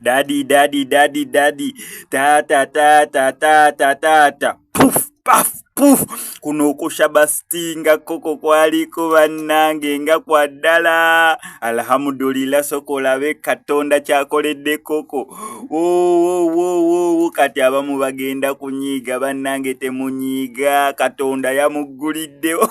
daddy daddy daddy daddy ta ta ta ta ta ta ta ta poof paf poof kuno kushabastinga koko kwaliko bannange nga kwa ddala alhamdulillah sokola be katonda kyakoledde koko wo kati abamu bagenda kunyiga bannange temunyiga katonda yamuguliddewo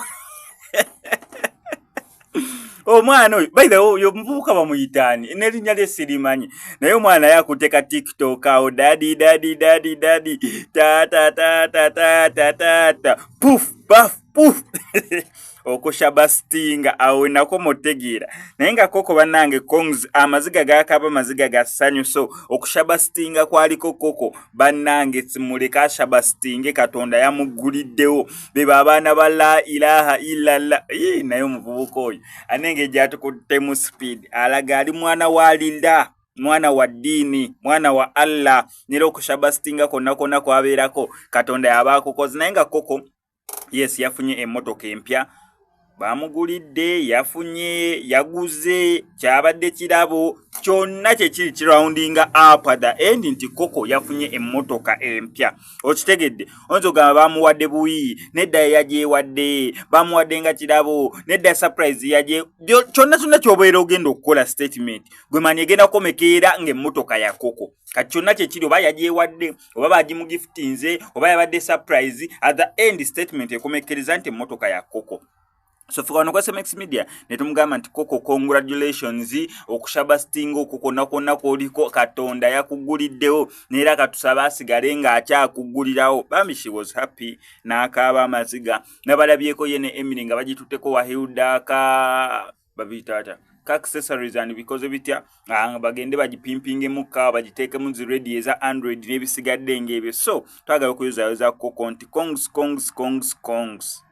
omwana oyo by the way yo mvubuka bamuyitaani n'erinnya lye sirimanyi naye omwana yakuteka TikTok awo daddy daddy daddy daddy ta ta ta ta ta ta ta ta poof paf poof okushabastinga awo nako motegira naye nga koko bannange kongs amaziga gakaba maziga ga ssanyu so okushabastinga kwaliko koko bannange simuleka shabastinge katonda yamuguliddewo be babaana ba la ilaha illallah naye omuvubuka oyo anenge gyatukutte mu speed alaga ali mwana wa lillah mwana wa dini mwana wa Allah nero okushabastinga konna kwabeerako katonda yabakokoze naye nga koko yes yafunye emmotoka empya bamugulidde yafunye yaguze kyabadde kirabo kyonna kyekiri kiroundinga up at the end nti koko yafunye emmotoka empya okitegedde onzoga bamuwadde buyi nedda yajewadde bamuwadde nga kirabo nedda surprise yaje kyonna kyobeera ogenda okukola statement gwe mani egenda komekeera ng'emmotoka ya koko kati kyonna kyekiri oba yajewadde oba bagimugiftinze oba yabadde surprise at the end statement ekomekereza nti emmotoka ya koko. So fukano kwa SMX Media netumugamba nti koko congratulations okushabastinga okukona kwoliko katonda yakuguliddewo nera katusaba asigale nga akyakugulirawo bambi she was happy n'akaaba amaziga nabalabyeko ye ne Emily nga bagitutteko Wahilda ka babitata accessories and because bitya bagende bagipimpinge muka bagiteeke mu ready eza Android n'ebisigadde ng'ebyo so twagala okuyuza koko nti kongs